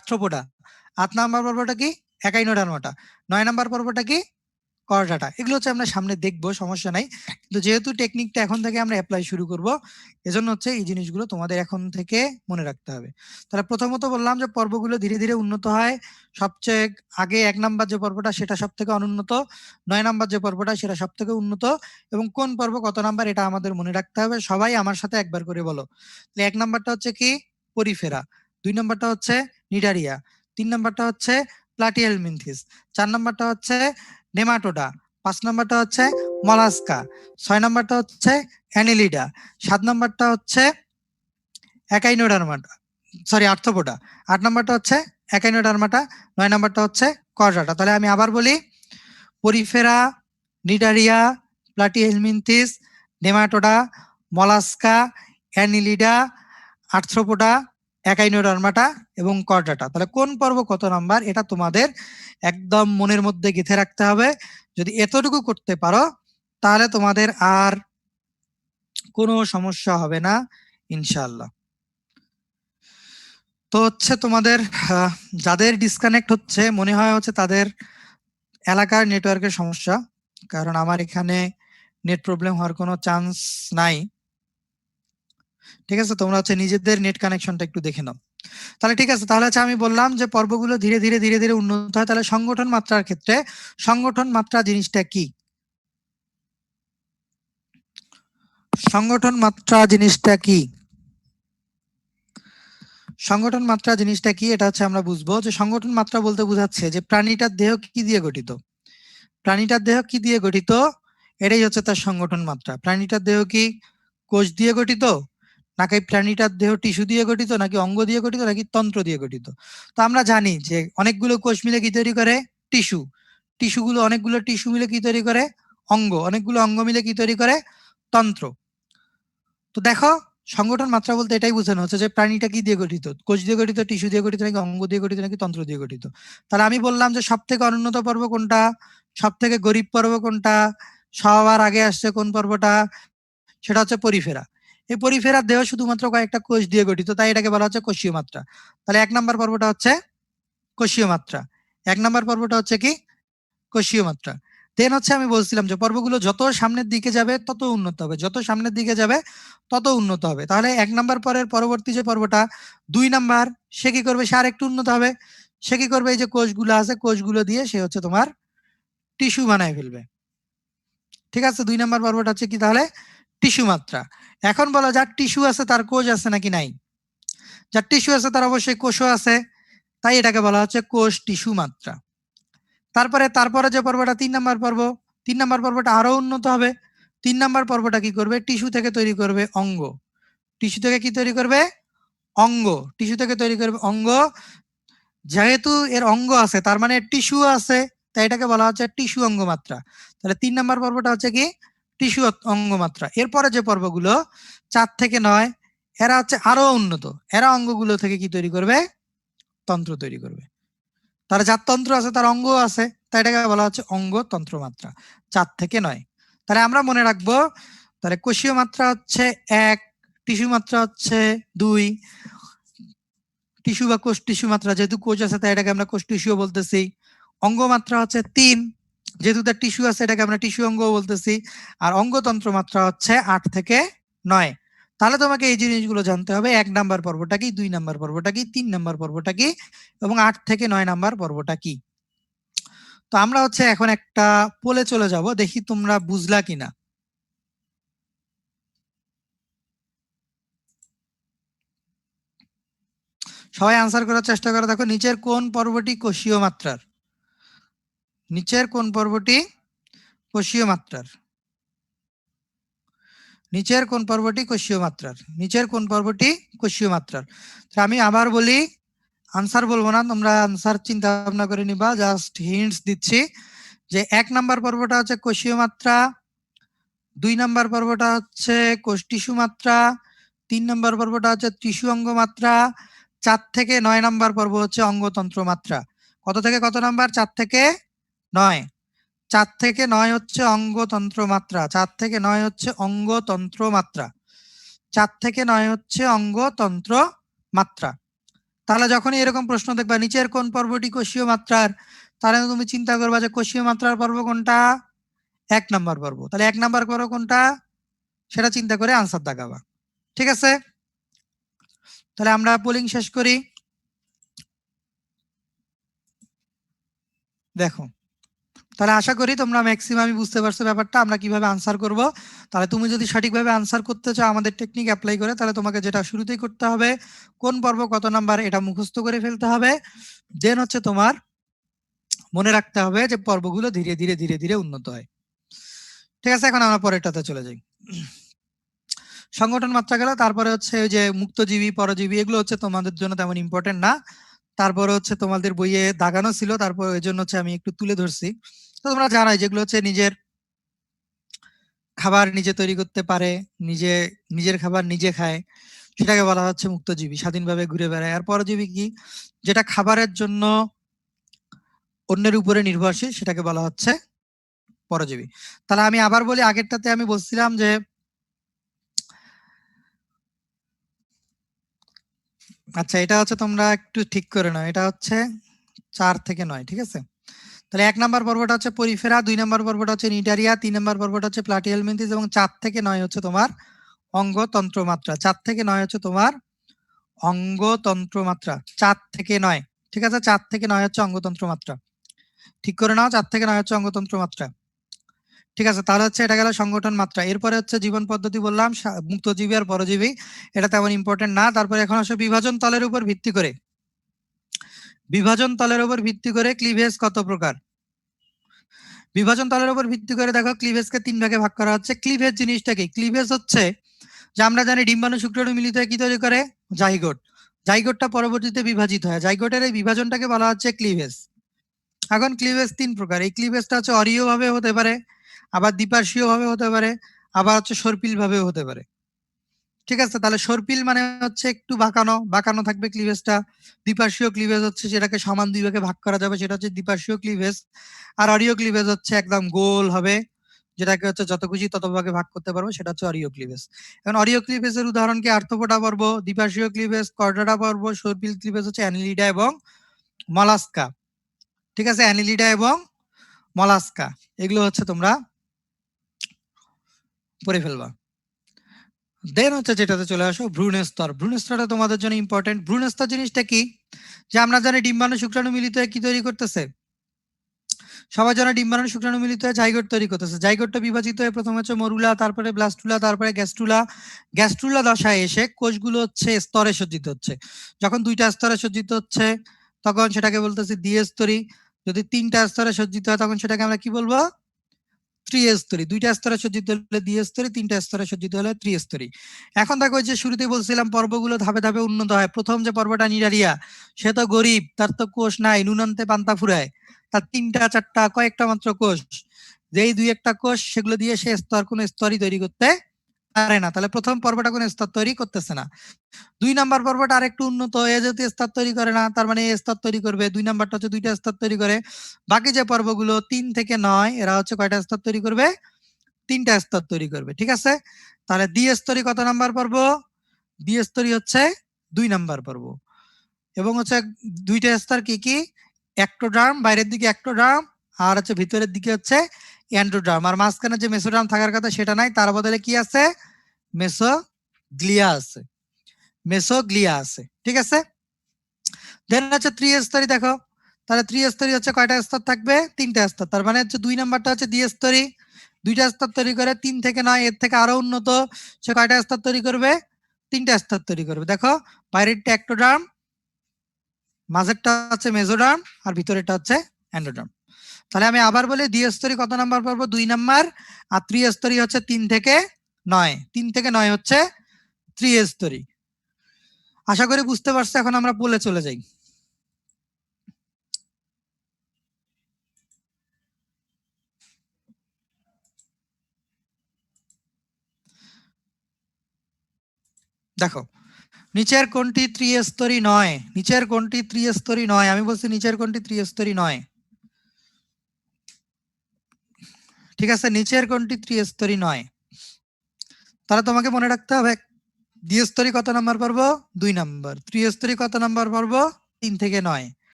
Arthropoda. 8 number পর্বটা কি? Echinodermata. 9 number পর্বটা কি? কর্ডাটা। এগুলো হচ্ছে আমরা সামনে দেখবো, সমস্যা নাই। কিন্তু যেহেতু টেকনিকটা এখন থেকে আমরা অ্যাপ্লাই শুরু করব, এজন্য হচ্ছে এই জিনিসগুলো তোমাদের এখন থেকে মনে রাখতে হবে। তাহলে প্রথমত বললাম যে পর্বগুলো ধীরে ধীরে উন্নত হয়। সবচেয়ে আগে 1 নাম্বার যে পর্বটা সেটা সবথেকে অনুন্নত, 9 নাম্বার যে পর্বটা সেটা সবথেকে উন্নত, এবং কোন পর্ব কত নাম্বার এটা আমাদের মনে রাখতে হবে। সবাই আমার সাথে একবার করে বলো। তাহলে 1 নাম্বারটা হচ্ছে কি? পরিফেরা। 2 নাম্বারটা হচ্ছে নিডারিয়া। 3 নাম্বারটা হচ্ছে প্লাটিহেলমিনথিস। 4 নাম্বারটা হচ্ছে নেমাটোডা। 5 নাম্বারটা হচ্ছে মলাস্কা। 6 নাম্বারটা হচ্ছে অ্যানিলিডা। 7 নাম্বারটা হচ্ছে একাইনোডার্মাটা, সরি আর্থ্রোপোডা। 8 নাম্বারটা হচ্ছে একাইনোডার্মাটা। 9 নাম্বারটা হচ্ছে কর্ডাটা। তাহলে আমি আবার বলি, porifera, cnidaria, platyhelminthes, nematoda, mollusca, annelida, arthropoda, echinodermata এবং কর্ডাটা। তাহলে কোন পর্ব কত নাম্বার এটা তোমাদের একদম মনের মধ্যে গেঁথে রাখতে হবে। যদি এতটুকু করতে পারো তাহলে তোমাদের আর কোনো সমস্যা হবে না ইনশাআল্লাহ। তো হচ্ছে তোমাদের যাদের ডিসকানেক্ট হচ্ছে মনে হয় হচ্ছে তাদের এলাকার নেটওয়ার্কের সমস্যা, কারণ আমার এখানে নেট প্রবলেম হওয়ার কোনো চান্স নাই। ঠিক আছে, তোমরা হচ্ছে নিজেদের নেট কানেকশনটা একটু দেখে নাও। তাহলে ঠিক আছে, তাহলে হচ্ছে আমি বললাম যে পর্বগুলো ধীরে ধীরে ধীরে ধীরে উন্নত হয়। তাহলে সংগঠন মাত্রার ক্ষেত্রে সংগঠন মাত্রা জিনিসটা কি? সংগঠন মাত্রা জিনিসটা কি? সংগঠন মাত্রা জিনিসটা কি এটা হচ্ছে আমরা বুঝবো যে সংগঠন মাত্রা বলতে বোঝাচ্ছে যে প্রাণীটার দেহ কি দিয়ে গঠিত। প্রাণীটার দেহ কি দিয়ে গঠিত, এটাই হচ্ছে তার সংগঠন মাত্রা। প্রাণীটার দেহ কি কোষ দিয়ে গঠিত, নাকি প্রাণীটার দেহ টিস্যু দিয়ে গঠিত, নাকি অঙ্গ দিয়ে গঠিত, নাকি তন্ত্র দিয়ে গঠিত? তো আমরা জানি যে অনেকগুলো কোষ মিলে কি তৈরি করে? টিস্যু। টিস্যুগুলো, অনেকগুলো টিস্যু মিলে কি তৈরি করে? অঙ্গ। অনেকগুলো অঙ্গ মিলে কি তৈরি করে? তন্ত্র। তো দেখো, সংগঠন মাত্রা বলতে এটাই বোঝানো হচ্ছে যে প্রাণীটা কি দিয়ে গঠিত, কোষ দিয়ে গঠিত, টিস্যু দিয়ে গঠিত, নাকি অঙ্গ দিয়ে গঠিত, নাকি তন্ত্র দিয়ে গঠিত। তাহলে আমি বললাম যে সব থেকে অনুন্নত পর্ব কোনটা, সব থেকে গরিব পর্ব কোনটা, সবার আগে আসছে কোন পর্বটা, সেটা হচ্ছে পরিফেরা। এই পরিফেরার দেহ শুধুমাত্র কয়েকটা কোষ দিয়ে গঠিত, তাই এটাকে বলা হচ্ছে কোষীয় মাত্রা। তাহলে 1 নাম্বার পর্বটা হচ্ছে কোষীয় মাত্রা। 1 নাম্বার পর্বটা হচ্ছে কি? কোষীয় মাত্রা। দেন হচ্ছে আমি বলছিলাম যে পর্বগুলো যত সামনের দিকে যাবে তত উন্নত হবে, যত সামনের দিকে যাবে তত উন্নত হবে। তাহলে 1 নাম্বার পরের পরবর্তী যে পর্বটা 2 নাম্বার, সে কি করবে? সে আর একটু উন্নত হবে। সে কি করবে? এই যে কোষগুলো আছে, কোষগুলো দিয়ে সে হচ্ছে তোমার টিস্যু বানায় ফেলবে। ঠিক আছে, 2 নাম্বার পর্বটা হচ্ছে কি তাহলে? টিস্যু মাত্রা। এখন বলো, যার টিস্যু আছে তার কোষ আছে নাকি নাই? যার টিস্যু আছে তার অবশ্যই কোষও আছে, তাই এটাকে বলা হচ্ছে কোষ টিস্যু মাত্রা। তারপরে যে পর্বটা 3 নাম্বার পর্ব, 3 নাম্বার পর্বটা আরো উন্নত হবে। 3 নাম্বার পর্বটা কি করবে? টিস্যু থেকে তৈরি করবে অঙ্গ। টিস্যু থেকে কি তৈরি করবে? অঙ্গ। টিস্যু থেকে তৈরি করবে অঙ্গ। যেহেতু এর অঙ্গ আছে তার মানে টিস্যু আছে, তাই এটাকে বলা হচ্ছে টিস্যু অঙ্গ মাত্রা। তাহলে 3 নাম্বার পর্বটা হচ্ছে কি? টিস্যু অঙ্গ মাত্রা। এরপরে যে পর্বগুলো 4 থেকে 9, এরা হচ্ছে আরো উন্নত। এরা অঙ্গগুলো থেকে কি তৈরি করবে? তন্ত্র তৈরি করবে। তার যার তন্ত্র আছে তার অঙ্গ আছে, তাই এটাকে বলা হচ্ছে অঙ্গ তন্ত্র মাত্রা। 4 থেকে 9। তাহলে আমরা মনে রাখবো, তাহলে কোষীয় মাত্রা হচ্ছে 1, টিস্যু মাত্রা হচ্ছে 2, টিস্যু বা কোষ টিস্যু মাত্রা, যেহেতু কোষ আছে তাই এটাকে আমরা কোষ টিস্যু বলতেছি। অঙ্গ মাত্রা হচ্ছে 3, যেহেতু তার টিস্যু আছে এটাকে আমরা টিস্যু অঙ্গ বলতেছি। আর অঙ্গতন্ত্র মাত্রা হচ্ছে 8 থেকে 9। তাহলে তোমাকে এই জিনিসগুলো জানতে হবে, 1 নাম্বার পর্বটা কি, 2 নাম্বার পর্বটা কি, 3 নাম্বার পর্বটা কি, এবং 8 থেকে 9 নাম্বার পর্বটা কি। তো আমরা হচ্ছে এখন একটা পোলে চলে যাব, দেখি তোমরা বুঝলা কিনা। সবাই আনসার করার চেষ্টা করে দেখো, নিচের কোন পর্বটি কোষীয় মাত্রার? নিচের কোন পর্বটি কোষীয় মাত্রার? নিচের কোন পর্বটি কোষীয় মাত্রার? নিচের কোন পর্বটি কোষীয় মাত্রার? আমি আবার বলি, আনসার বলবো না, তোমরা আনসার চিন্তা ভাবনা করে নিবা, জাস্ট হিন্টস দিচ্ছি যে 1 নাম্বার পর্বটা হচ্ছে কোষীয় মাত্রা, 2 নাম্বার পর্বটা হচ্ছে কোষ টিস্যু মাত্রা, 3 নাম্বার পর্বটা হচ্ছে টিস্যু অঙ্গ মাত্রা, 4 থেকে 9 নাম্বার পর্ব হচ্ছে অঙ্গতন্ত্র মাত্রা। কত থেকে কত নাম্বার? 4 থেকে 9। 4 থেকে 9 হচ্ছে অঙ্গতন্ত্র মাত্রা। 4 থেকে 9 হচ্ছে অঙ্গতন্ত্র মাত্রা। 4 থেকে 9 হচ্ছে অঙ্গতন্ত্র মাত্রা। তাহলে যখনই এরকম প্রশ্ন দেখবা নিচের কোন পর্বটি কোষীয় মাত্রার, তাহলে তুমি চিন্তা করবা যে কোষীয় মাত্রার পর্ব কোনটা, 1 নাম্বার পর্ব। তাহলে 1 নাম্বার পর্ব কোনটা সেটা চিন্তা করে আনসার দাগাবা। ঠিক আছে, তাহলে আমরা পোলিং শেষ করি। দেখো, তাহলে আশা করি তোমরা ম্যাক্সিমামই বুঝতে পারছো ব্যাপারটা আমরা কিভাবে আনসার করব। তাহলে তুমি যদি সঠিকভাবে আনসার করতে চাও আমাদের টেকনিক অ্যাপ্লাই করে, তাহলে তোমাকে যেটা শুরুতেই করতে হবে, কোন পর্ব কত নাম্বার এটা মুখস্থ করে ফেলতে হবে। দেন হচ্ছে তোমার মনে রাখতে হবে যে পর্বগুলো ধীরে ধীরে ধীরে ধীরে উন্নত হয়। ঠিক আছে, এখন আমরা পরেরটাতে চলে যাই। সংগঠন মাত্রা গেল, তারপরে হচ্ছে ওই যে মুক্তজীবী পরজীবী, এগুলো হচ্ছে তোমাদের জন্য তেমন ইম্পর্টেন্ট না। তারপরে হচ্ছে তোমাদের বইয়ে দাগানো ছিল, তারপর ওই জন্য হচ্ছে আমি একটু তুলে ধরছি। তো তোমরা জানাই যেগুলো হচ্ছে নিজের খাবার নিজে তৈরি করতে পারে, নিজের খাবার নিজে খায়, সেটাকে বলা হচ্ছে মুক্তজীবী, স্বাধীনভাবে ঘুরে বেড়ায়। আর পরজীবী কি, যেটা খাবারের জন্য অন্যের উপরে নির্ভরশীল, সেটাকে বলা হচ্ছে পরজীবী। তাহলে আমি আবার বলি, আগেরটাতে আমি বলছিলাম যে আচ্ছা এটা হচ্ছে তোমরা একটু ঠিক করে নাও, এটা হচ্ছে 4 থেকে 9। ঠিক আছে, তাহলে 1 নাম্বার পর্বটা হচ্ছে পরিফেরা, 2 নাম্বার পর্বটা হচ্ছে নিটারিয়া, 3 নাম্বার পর্বটা হচ্ছে প্লাটিহেলমিনথেস এবং 4 থেকে 9 হচ্ছে তোমার অঙ্গতন্ত্র মাত্রা। 4 থেকে 9 হচ্ছে তোমার অঙ্গতন্ত্র মাত্রা, 4 থেকে 9। ঠিক আছে, 4 থেকে 9 হচ্ছে অঙ্গতন্ত্র মাত্রা। ঠিক করে নাও, 4 থেকে 9 হচ্ছে অঙ্গতন্ত্র মাত্রা। ঠিক আছে, তাহলে হচ্ছে এটা গেল সংগঠন মাত্রা। এরপরে হচ্ছে জীবন পদ্ধতি বললাম, মুক্তজীবী আর পরজীবী, এটা তেমন ইম্পর্টেন্ট না। তারপরে এখন আসলে বিভাজন তলের উপর ভিত্তি করে, বিভাজন তলের উপর ভিত্তি করে ক্লিভেজ কত প্রকার। বিভাজন তলের উপর ভিত্তি করে দেখো ক্লিভেজকে 3 ভাগে ভাগ করা হচ্ছে। ক্লিভেজ জিনিসটা কি? ক্লিভেজ হচ্ছে যে আমরা জানি ডিম্বাণু শুক্রাণু মিলিত হয়ে কি তৈরি করে, জাইগোট। জাইগোটটা পরবর্তীতে বিভাজিত হয়, জাইগোটের এই বিভাজনটাকে বলা হচ্ছে ক্লিভেজ। এখন ক্লিভেজ 3 প্রকার। এই ক্লিভেজটা হচ্ছে অরীয় ভাবে হতে পারে, আবার দ্বিপার্শ্বীয় ভাবে হতে পারে, আবার হচ্ছে সর্পিল ভাবেও হতে পারে। ঠিক আছে, তাহলে সর্পিল মানে হচ্ছে একটু বাঁকানো বাঁকানো থাকবে ক্লিভেজটা। দ্বিপার্শ্বীয় ক্লিভেজ হচ্ছে যেটাকে সমান 2 ভাগে ভাগ করা যাবে, সেটা হচ্ছে দ্বিপার্শ্বীয় ক্লিভেজ। আর অরীয় ক্লিভেজ হচ্ছে একদম গোল হবে, যেটাকে হচ্ছে যত খুশি তত ভাগে ভাগ করতে পারবো, সেটা হচ্ছে অরীয় ক্লিভেজ। এখন অরীয় ক্লিভেজের উদাহরণ কি? আর্থ্রোপোডা পর্ব, দ্বিপার্শ্বীয় ক্লিভেজ কর্ডাটা পর্ব, সর্পিল ক্লিভেজ হচ্ছে অ্যানিলিডা এবং মলাস্কা। ঠিক আছে, অ্যানিলিডা এবং মলাস্কা, এগুলো হচ্ছে তোমরা পড়ে ফেলবা। দেন হচ্ছে যেটাতে চলে আসো ভ্রূণস্তর। ভ্রূণস্তরটা তোমাদের জন্য ইম্পর্টেন্ট। ভ্রূণস্তর জিনিসটা কি? যে আমরা জানি ডিম্বাণু শুক্রাণু মিলিত হয়ে কি তৈরি করতেছে, সবাই জানে ডিম্বাণু শুক্রাণু মিলিত হয়ে জাইগোট তৈরি করতেছে। জাইগোটটা বিভাজিত হয়ে প্রথমে হচ্ছে মরুলা, তারপরে ব্লাস্টুলা, তারপরে গ্যাস্ট্রুলা। গ্যাস্ট্রুলা দশায় এসে কোষগুলো হচ্ছে স্তরে সজ্জিত হচ্ছে। যখন 2টা স্তরে সজ্জিত হচ্ছে তখন সেটাকে বলতেছি দ্বিস্তরী। যদি 3টা স্তরে সজ্জিত হয় তখন সেটাকে আমরা কি বলবো, ত্রিস্তরী। 2টা স্তরে সজ্জিত হলে দ্বিস্তরী, 3টা স্তরে সজ্জিত হলে ত্রিস্তরী। এখন দেখো যে শুরুতে বলছিলাম পর্বগুলো ধাপে ধাপে উন্নত হয়। প্রথম যে পর্বটা নিডারিয়া, সে তো গরিব, তার তো কোষ নাই, নুনান্তে পান্তা ফুরায়, তার 3টা 4টা কয়েকটা মাত্র কোষ, যেই 2-1টা কোষ সেগুলো দিয়ে সে কোনো স্তরই তৈরি করতে পারে না। তাহলে প্রথম পর্বটা কোনো স্তর তৈরি করতেছে না। 2 নাম্বার পর্বটা আরেকটু উন্নত, এ যেহেতু স্তর তৈরি করে না, তার মানে স্তর তৈরি করবে। 2 নাম্বারটা হচ্ছে 2টা স্তর তৈরি করে। বাকি যে পর্বগুলো 3 থেকে 9, এরা হচ্ছে কয়টা স্তর তৈরি করবে, 3টা স্তর তৈরি করবে। ঠিক আছে, তাহলে দ্বিস্তরী কত নাম্বার পর্ব? দ্বিস্তরী হচ্ছে 2 নাম্বার পর্ব। এবং হচ্ছে 2টা স্তর কি কি? একটোডার্ম, বাইরের দিকে একটোডার্ম, আর হচ্ছে ভিতরের দিকে হচ্ছে এন্ডোডার্ম। আর মাঝখানে যে মেসোডার্ম থাকার কথা সেটা নাই, তার বদলে কি আছে, মেসোগ্লিয়া আছে, মেসোগ্লিয়া আছে। ঠিক আছে, দেন হচ্ছে ত্রিস্তরী। দেখো তাহলে ত্রিস্তরী হচ্ছে কয়টা স্তর থাকবে, 3টা স্তর। তার মানে হচ্ছে 2 নাম্বারটা হচ্ছে দ্বিস্তরী, 2টা স্তর তৈরি করে। 3 থেকে 9 এর থেকে আরো উন্নত, সে কয়টা স্তর তৈরি করবে, 3টা স্তর তৈরি করবে। দেখো বাইরেরটা একটোডার্ম, মাঝেরটা হচ্ছে মেসোডার্ম, আর ভিতরেরটা হচ্ছে এন্ডোডার্ম। তাহলে আমি আবার বলি, দ্বিস্তরী কত নাম্বার পর্ব, 2 নাম্বার। আর ত্রিস্তরী হচ্ছে 3 থেকে 9, 3 থেকে 9 হচ্ছে ত্রিস্তরী। আশা করি বুঝতে পারছো। এখন আমরা বলে চলে যাই। দেখো নিচের কোনটি ত্রিস্তরী নয়, নিচের কোনটি ত্রিস্তরী নয়, আমি বলছি নিচের কোনটি ত্রিস্তরী নয়। ঠিক আছে, নিচের কোনটি ত্রিস্তরী নয়, তাহলে তোমাকে মনে রাখতে হবে দ্বিস্তরী কত নাম্বার পারবো? 2 নাম্বার। ত্রিস্তরী কত নাম্বার পারবো? 3 থেকে 9।